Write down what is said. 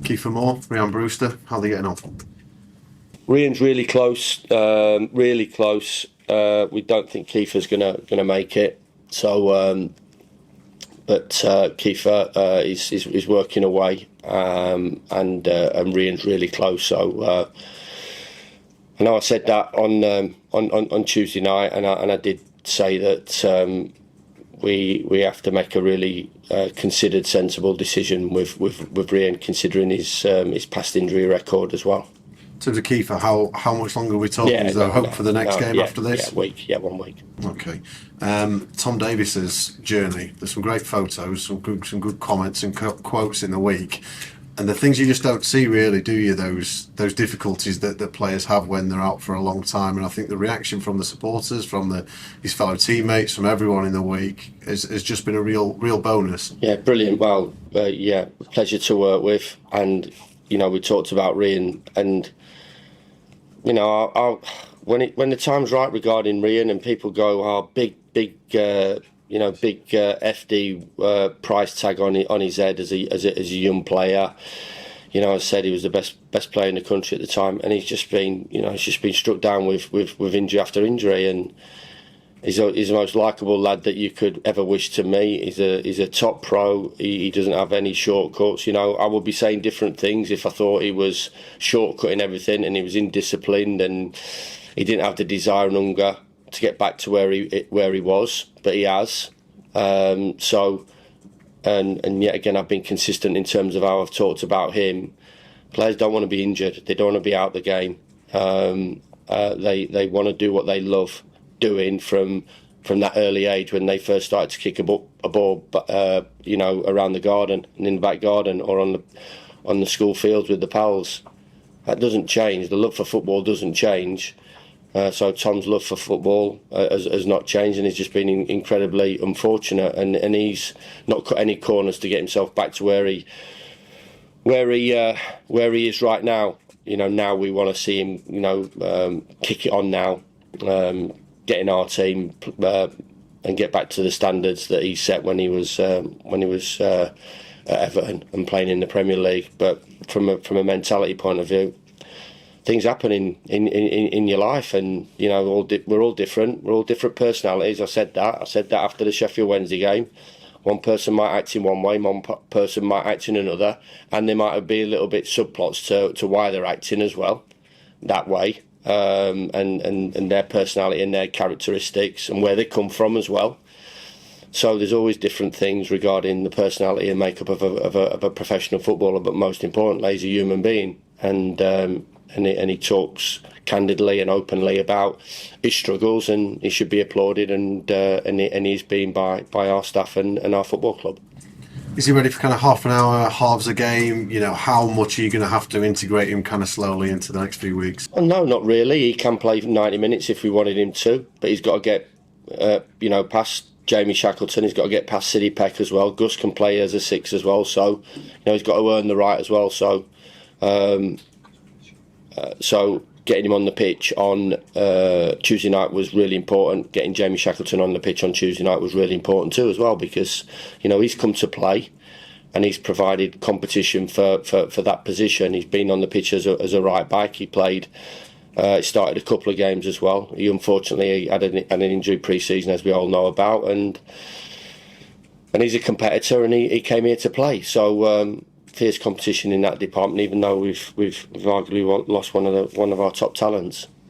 Kiefer Moore, Rhian Brewster, how are they getting on? Rhian's really close, really close. We don't think Kiefer's gonna make it. So, but Kiefer is working away, and Rhian's really close. So I know I said that on Tuesday night, and I did say that we have to make a really considered, sensible decision with Rhian, considering his past injury record as well. In terms of Kiefer, how much longer are we talking? Is there hope for the next game after this? Yeah, week. Yeah, 1 week. Okay. Tom Davies's journey. There's some great photos, some good comments and quotes in the week. And the things you just don't see, really, do you? Those difficulties that players have when they're out for a long time. And I think the reaction from the supporters, from his fellow teammates, from everyone in the week has just been a real bonus. Yeah, brilliant. Well, yeah, pleasure to work with. And we talked about Rhian, and when the time's right regarding Rhian, and people go, "Oh, big FD price tag on his head as a young player." I said he was the best player in the country at the time, and he's just been struck down with injury after injury, and he's the most likeable lad that you could ever wish to meet. He's a top pro. He doesn't have any shortcuts. I would be saying different things if I thought he was shortcutting everything and he was indisciplined and he didn't have the desire and hunger to get back to where he was, but he has. And yet again, I've been consistent in terms of how I've talked about him. Players don't want to be injured. They don't want to be out the game. They want to do what they love doing from that early age when they first started to kick a ball, around the garden and in the back garden or on the school fields with the pals. That doesn't change. The love for football doesn't change. So Tom's love for football has not changed, and he's just been incredibly unfortunate, and he's not cut any corners to get himself back to where he is right now. Now we want to see him, kick it on now, get in our team, and get back to the standards that he set when he was at Everton and playing in the Premier League. But from a mentality point of view, things happen in your life, and we're all different. We're all different personalities. I said that after the Sheffield Wednesday game. One person might act in one way, one person might act in another, and there might be a little bit subplots to why they're acting as well that way, and their personality and their characteristics and where they come from as well. So there's always different things regarding the personality and makeup of a professional footballer, but most importantly, he's a human being, and he talks candidly and openly about his struggles, and he should be applauded, and he's been by our staff and our football club. Is he ready for kind of half an hour, halves a game? How much are you going to have to integrate him kind of slowly into the next few weeks? Well, no, not really. He can play 90 minutes if we wanted him to, but he's got to get past Jamie Shackleton. He's got to get past Sidney Peck as well. Gus can play as a 6 as well, so he's got to earn the right as well. So getting him on the pitch on Tuesday night was really important. Getting Jamie Shackleton on the pitch on Tuesday night was really important too as well, because he's come to play and he's provided competition for that position. He's been on the pitch as a right back. He played. He started a couple of games as well. He unfortunately had an injury pre-season, as we all know about, and he's a competitor, and he came here to play. So fierce competition in that department, even though we've arguably lost one of our top talents.